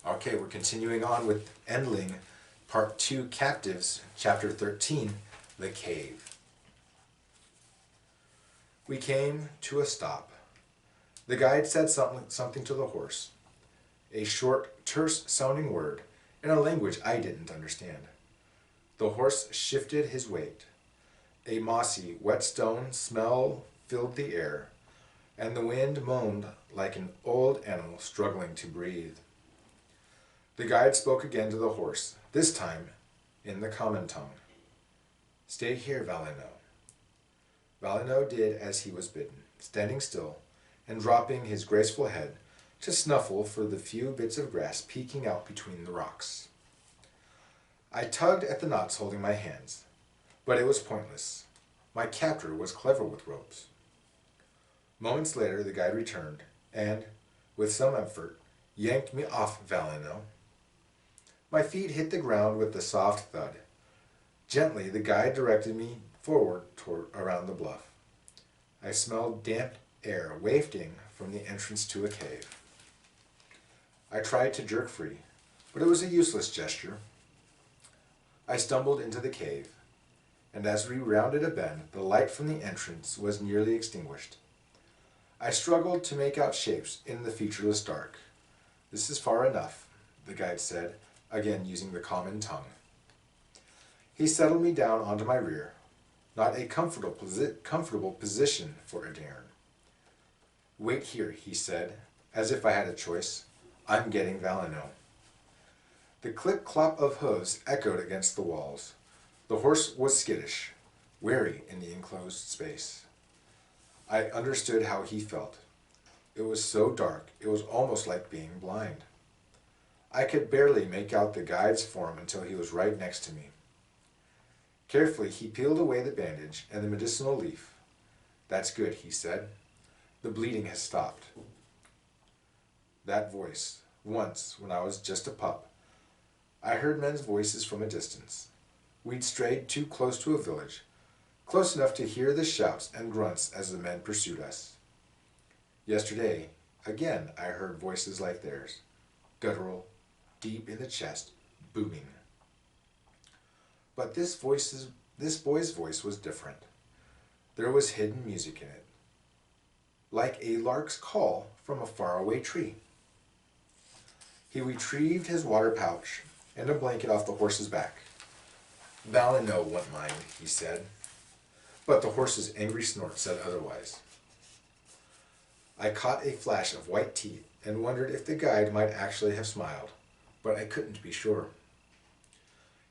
Okay, we're continuing on with Endling, Part 2, Captives, Chapter 13, The Cave. We came to a stop. The guide said something to the horse, a short, terse-sounding word in a language I didn't understand. The horse shifted his weight. A mossy, wet stone smell filled the air, and the wind moaned like an old animal struggling to breathe. The guide spoke again to the horse, this time in the common tongue. "Stay here, Valeno." Valeno did as he was bidden, standing still and dropping his graceful head to snuffle for the few bits of grass peeking out between the rocks. I tugged at the knots holding my hands, but it was pointless. My captor was clever with ropes. Moments later the guide returned and, with some effort, yanked me off Valeno. My feet hit the ground with a soft thud. Gently, the guide directed me forward around the bluff. I smelled damp air wafting from the entrance to a cave. I tried to jerk free, but it was a useless gesture. I stumbled into the cave, and as we rounded a bend, the light from the entrance was nearly extinguished. I struggled to make out shapes in the featureless dark. "This is far enough," the guide said, again using the common tongue. He settled me down onto my rear, not a comfortable position for a dairn. "Wait here," he said, as if I had a choice. "I'm getting Valeno." The clip-clop of hooves echoed against the walls. The horse was skittish, wary in the enclosed space. I understood how he felt. It was so dark, it was almost like being blind. I could barely make out the guide's form until he was right next to me. Carefully, he peeled away the bandage and the medicinal leaf. "That's good," he said. "The bleeding has stopped." That voice, once, when I was just a pup, I heard men's voices from a distance. We'd strayed too close to a village, close enough to hear the shouts and grunts as the men pursued us. Yesterday, again, I heard voices like theirs, guttural, deep in the chest, booming. But this boy's voice was different. There was hidden music in it, like a lark's call from a faraway tree. He retrieved his water pouch and a blanket off the horse's back. "Valeno won't mind," he said, but the horse's angry snort said otherwise. I caught a flash of white teeth and wondered if the guide might actually have smiled, but I couldn't be sure.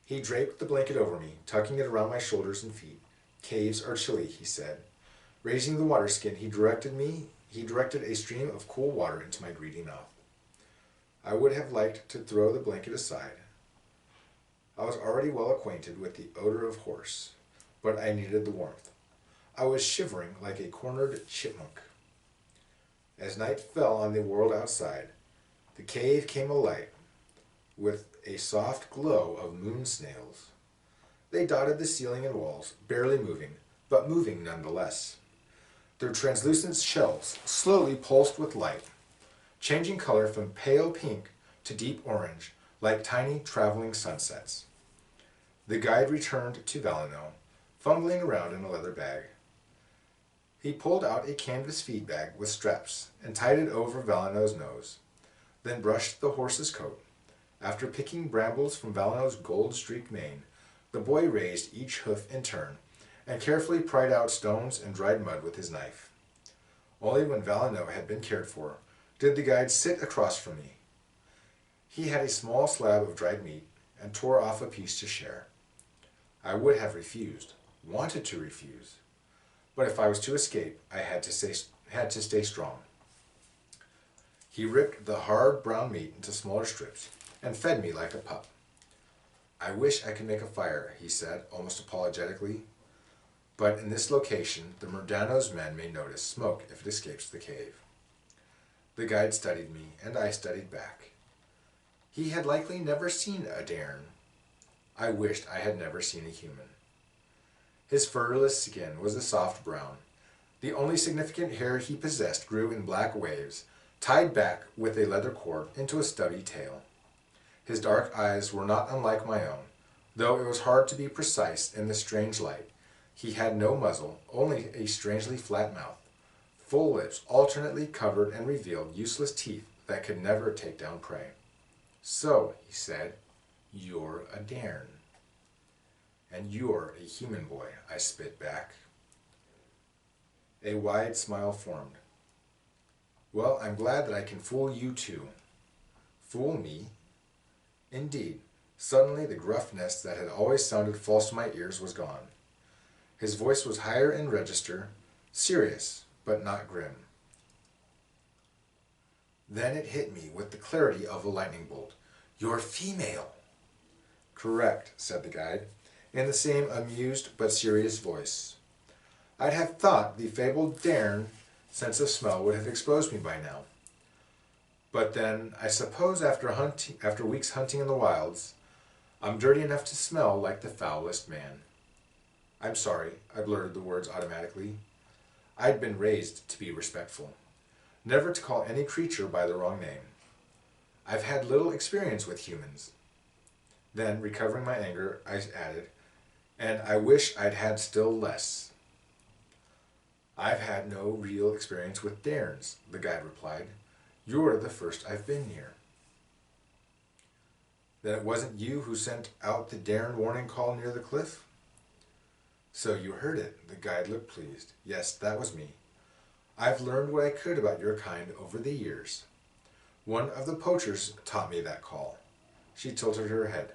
He draped the blanket over me, tucking it around my shoulders and feet. "Caves are chilly," he said. Raising the water skin, he directed a stream of cool water into my greedy mouth. I would have liked to throw the blanket aside. I was already well acquainted with the odor of horse, but I needed the warmth. I was shivering like a cornered chipmunk. As night fell on the world outside, the cave came alight with a soft glow of moon snails. They dotted the ceiling and walls, barely moving, but moving nonetheless. Their translucent shells slowly pulsed with light, changing color from pale pink to deep orange, like tiny traveling sunsets. The guide returned to Valeno, fumbling around in a leather bag. He pulled out a canvas feed bag with straps and tied it over Valeno's nose, then brushed the horse's coat. After picking brambles from Valeno's gold-streaked mane, the boy raised each hoof in turn and carefully pried out stones and dried mud with his knife. Only when Valeno had been cared for did the guide sit across from me. He had a small slab of dried meat and tore off a piece to share. I would have refused, wanted to refuse, but if I was to escape, I had to stay strong. He ripped the hard brown meat into smaller strips and fed me like a pup. "I wish I could make a fire," he said, almost apologetically. "But in this location, the Murdano's men may notice smoke if it escapes the cave." The guide studied me, and I studied back. He had likely never seen a dairn. I wished I had never seen a human. His furless skin was a soft brown. The only significant hair he possessed grew in black waves, tied back with a leather cord into a stubby tail. His dark eyes were not unlike my own, though it was hard to be precise in the strange light. He had no muzzle, only a strangely flat mouth. Full lips alternately covered and revealed useless teeth that could never take down prey. "So," he said, "you're a Dairn." "And you're a human boy," I spit back. A wide smile formed. "Well, I'm glad that I can fool you too." Fool me? Indeed, suddenly the gruffness that had always sounded false to my ears was gone. His voice was higher in register, serious, but not grim. Then it hit me with the clarity of a lightning bolt. "You're female." "Correct," said the guide, in the same amused but serious voice. I'd have thought the fabled Dairn sense of smell would have exposed me by now. But then, I suppose after weeks hunting in the wilds, I'm dirty enough to smell like the foulest man. "I'm sorry," I blurted the words automatically. I'd been raised to be respectful, never to call any creature by the wrong name. I've had little experience with humans. Then, recovering my anger, I added, "And I wish I'd had still less." "I've had no real experience with Dairns," the guide replied. "You're the first I've been near." "Then it wasn't you who sent out the Dairn warning call near the cliff?" "So you heard it." The guide looked pleased. "Yes, that was me. I've learned what I could about your kind over the years. One of the poachers taught me that call." She tilted her head.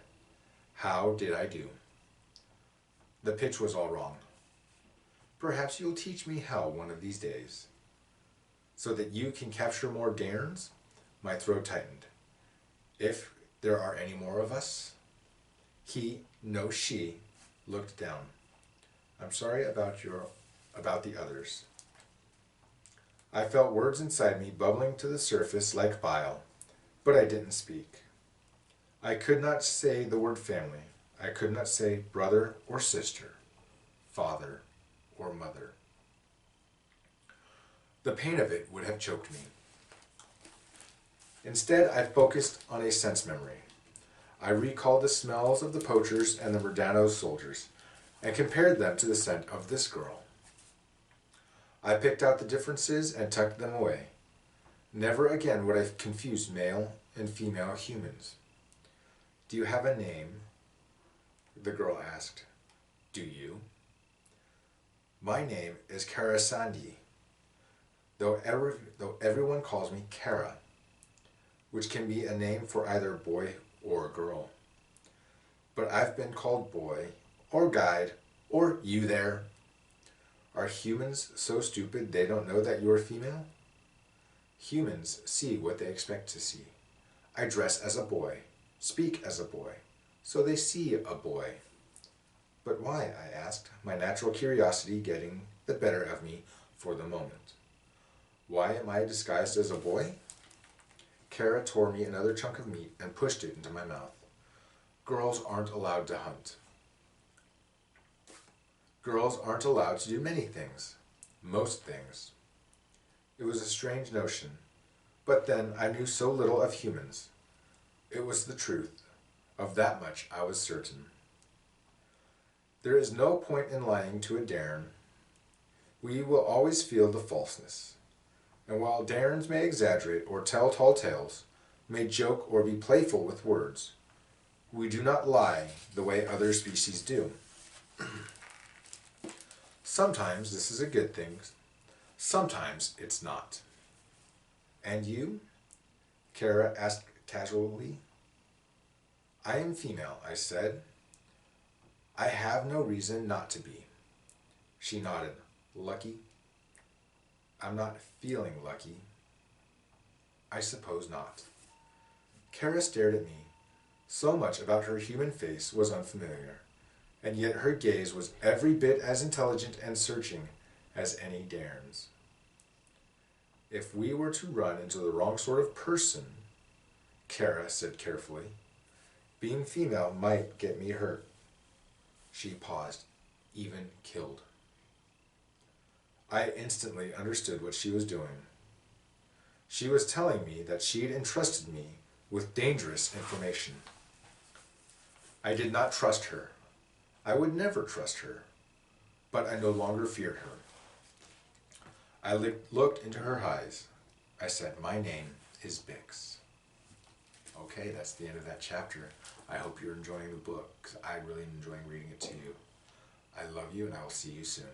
"How did I do?" "The pitch was all wrong." "Perhaps you'll teach me how one of these days." "So that you can capture more Dairns?" My throat tightened. "If there are any more of us?" No, she, looked down. "I'm sorry about the others." I felt words inside me bubbling to the surface like bile, but I didn't speak. I could not say the word family. I could not say brother or sister, father or mother. The pain of it would have choked me. Instead, I focused on a sense memory. I recalled the smells of the poachers and the Murdano's soldiers, and compared them to the scent of this girl. I picked out the differences and tucked them away. Never again would I confuse male and female humans. "Do you have a name?" the girl asked. "Do you?" "My name is Karasandi, though everyone calls me Kara, which can be a name for either boy or girl. But I've been called boy, or guide, or you there. Are humans so stupid they don't know that you're female?" "Humans see what they expect to see. I dress as a boy, speak as a boy, so they see a boy." "But why?" I asked, my natural curiosity getting the better of me for the moment. "Why am I disguised as a boy?" Kara tore me another chunk of meat and pushed it into my mouth. "Girls aren't allowed to hunt." "Girls aren't allowed to do many things. Most things." It was a strange notion, but then I knew so little of humans. It was the truth. Of that much I was certain. There is no point in lying to a Dairn. We will always feel the falseness. And while Dairns may exaggerate or tell tall tales, may joke or be playful with words, we do not lie the way other species do. Sometimes this is a good thing, sometimes it's not. "And you?" Kara asked casually. "I am female," I said. "I have no reason not to be." She nodded. "Lucky?" "I'm not feeling lucky." "I suppose not." Kara stared at me. So much about her human face was unfamiliar, and yet her gaze was every bit as intelligent and searching as any Dairn's. "If we were to run into the wrong sort of person," Kara said carefully, "being female might get me hurt." She paused. "Even killed." I instantly understood what she was doing. She was telling me that she'd entrusted me with dangerous information. I did not trust her. I would never trust her, but I no longer feared her. I looked into her eyes. I said, my name is Bix. Okay, that's the end of that chapter. I hope you're enjoying the book, because I really am enjoying reading it to you. I love you, and I will see you soon.